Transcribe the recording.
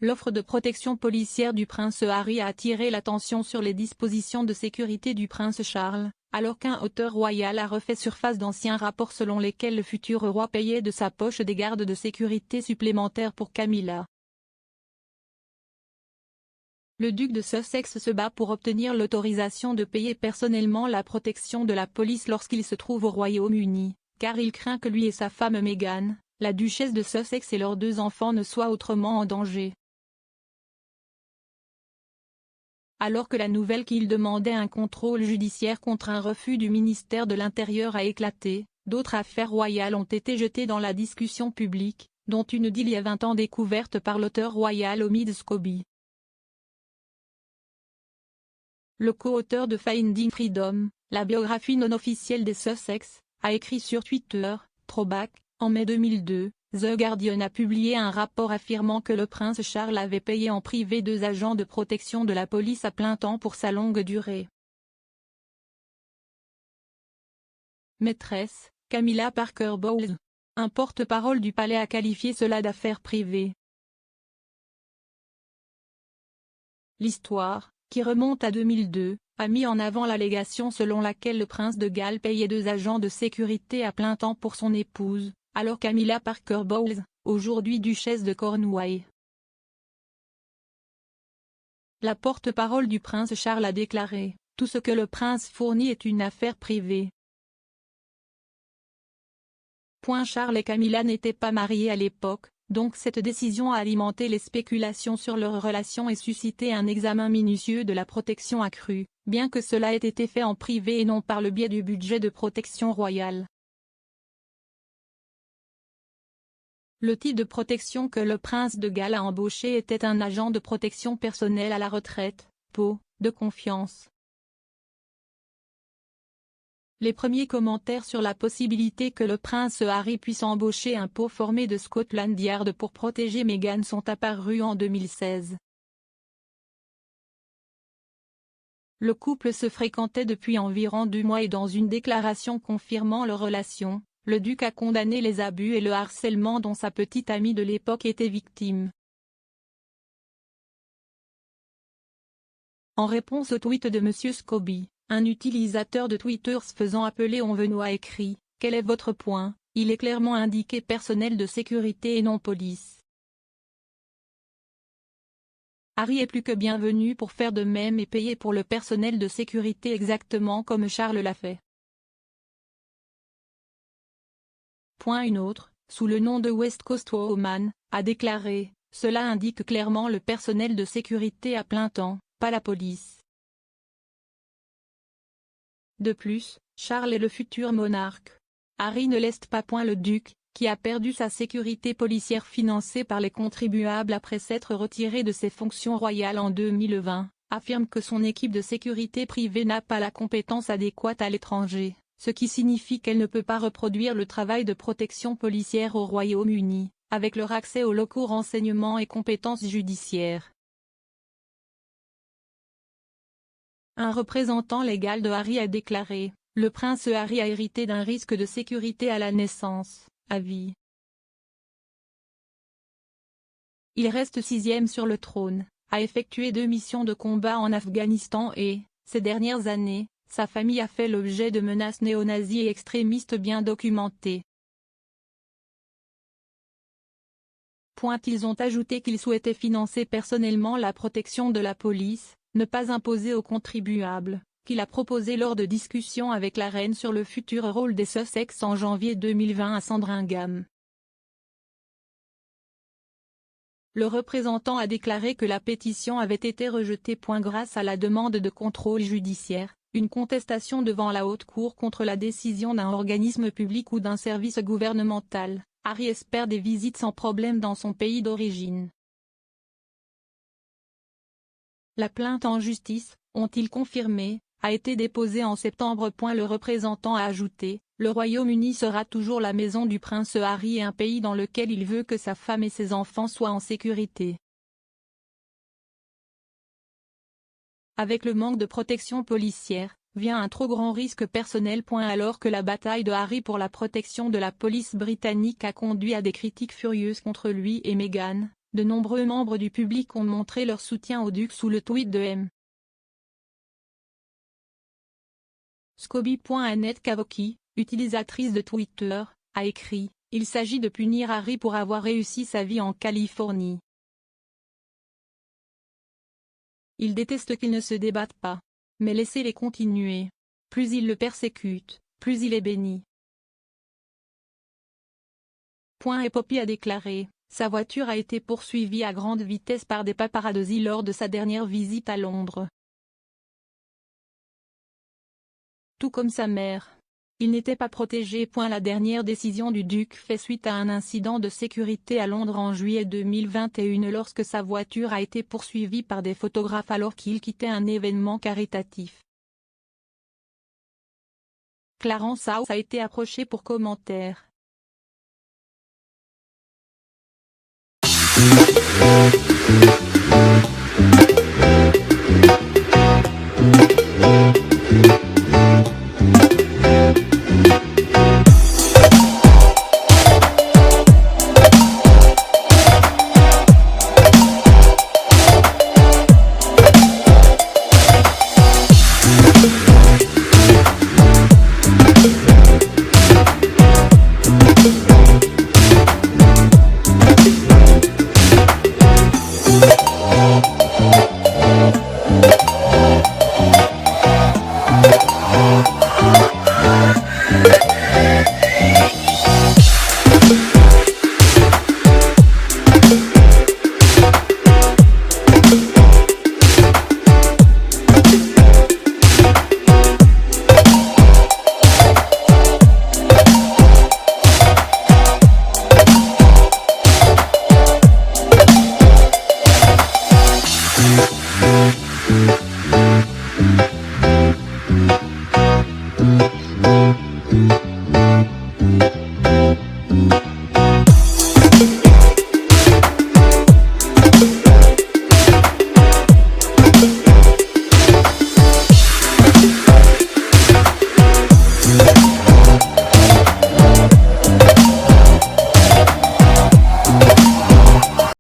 L'offre de protection policière du prince Harry a attiré l'attention sur les dispositions de sécurité du prince Charles, alors qu'un auteur royal a refait surface d'anciens rapports selon lesquels le futur roi payait de sa poche des gardes de sécurité supplémentaires pour Camilla. Le duc de Sussex se bat pour obtenir l'autorisation de payer personnellement la protection de la police lorsqu'il se trouve au Royaume-Uni, car il craint que lui et sa femme Meghan, la duchesse de Sussex et leurs 2 enfants ne soient autrement en danger. Alors que la nouvelle qu'il demandait un contrôle judiciaire contre un refus du ministère de l'Intérieur a éclaté, d'autres affaires royales ont été jetées dans la discussion publique, dont une d'il y a 20 ans découverte par l'auteur royal Omid Scobie. Le co-auteur de Finding Freedom, la biographie non officielle des Sussex, a écrit sur Twitter, Throwback, en mai 2002. The Guardian a publié un rapport affirmant que le prince Charles avait payé en privé 2 agents de protection de la police à plein temps pour sa longue durée. Maîtresse, Camilla Parker Bowles. Un porte-parole du palais a qualifié cela d'affaire privée. L'histoire, qui remonte à 2002, a mis en avant l'allégation selon laquelle le prince de Galles payait 2 agents de sécurité à plein temps pour son épouse, alors Camilla Parker Bowles, aujourd'hui duchesse de Cornouailles. La porte-parole du prince Charles a déclaré « Tout ce que le prince fournit est une affaire privée ». Charles et Camilla n'étaient pas mariés à l'époque, donc cette décision a alimenté les spéculations sur leur relation et suscité un examen minutieux de la protection accrue, bien que cela ait été fait en privé et non par le biais du budget de protection royale. Le type de protection que le prince de Galles a embauché était un agent de protection personnelle à la retraite, PO, de confiance. Les premiers commentaires sur la possibilité que le prince Harry puisse embaucher un PO formé de Scotland Yard pour protéger Meghan sont apparus en 2016. Le couple se fréquentait depuis environ 2 mois et dans une déclaration confirmant leur relation, le duc a condamné les abus et le harcèlement dont sa petite amie de l'époque était victime. En réponse au tweet de M. Scobie, un utilisateur de Twitter se faisant appeler Onveno a écrit « Quel est votre point ? Il est clairement indiqué personnel de sécurité et non police. » Harry est plus que bienvenu pour faire de même et payer pour le personnel de sécurité exactement comme Charles l'a fait. Une autre, sous le nom de West Coast Woman, a déclaré « Cela indique clairement le personnel de sécurité à plein temps, pas la police. » De plus, Charles est le futur monarque. Harry ne laisse pas point le duc, qui a perdu sa sécurité policière financée par les contribuables après s'être retiré de ses fonctions royales en 2020, affirme que son équipe de sécurité privée n'a pas la compétence adéquate à l'étranger, ce qui signifie qu'elle ne peut pas reproduire le travail de protection policière au Royaume-Uni, avec leur accès aux locaux renseignements et compétences judiciaires. Un représentant légal de Harry a déclaré « Le prince Harry a hérité d'un risque de sécurité à la naissance, à vie. Il reste 6e sur le trône, a effectué 2 missions de combat en Afghanistan et, ces dernières années, sa famille a fait l'objet de menaces néo-nazis et extrémistes bien documentées. » Ils ont ajouté qu'ils souhaitaient financer personnellement la protection de la police, ne pas imposer aux contribuables, qu'il a proposé lors de discussions avec la reine sur le futur rôle des Sussex en janvier 2020 à Sandringham. Le représentant a déclaré que la pétition avait été rejetée. Grâce à la demande de contrôle judiciaire, une contestation devant la haute cour contre la décision d'un organisme public ou d'un service gouvernemental, Harry espère des visites sans problème dans son pays d'origine. La plainte en justice, ont-ils confirmé, a été déposée en septembre. Le représentant a ajouté, le Royaume-Uni sera toujours la maison du prince Harry et un pays dans lequel il veut que sa femme et ses enfants soient en sécurité. Avec le manque de protection policière, vient un trop grand risque personnel. Alors que la bataille de Harry pour la protection de la police britannique a conduit à des critiques furieuses contre lui et Meghan, De nombreux membres du public ont montré leur soutien au duc sous le tweet de M. Scooby.Annette Cavocky, utilisatrice de Twitter, a écrit « Il s'agit de punir Harry pour avoir réussi sa vie en Californie. Il déteste qu'ils ne se débattent pas. Mais laissez-les continuer. Plus ils le persécutent, plus il est béni. » Et Poppy a déclaré « Sa voiture a été poursuivie à grande vitesse par des paparazzi lors de sa dernière visite à Londres. Tout comme sa mère. Il n'était pas protégé. » La dernière décision du duc fait suite à un incident de sécurité à Londres en juillet 2021 lorsque sa voiture a été poursuivie par des photographes alors qu'il quittait un événement caritatif. Clarence House a été approché pour commentaire.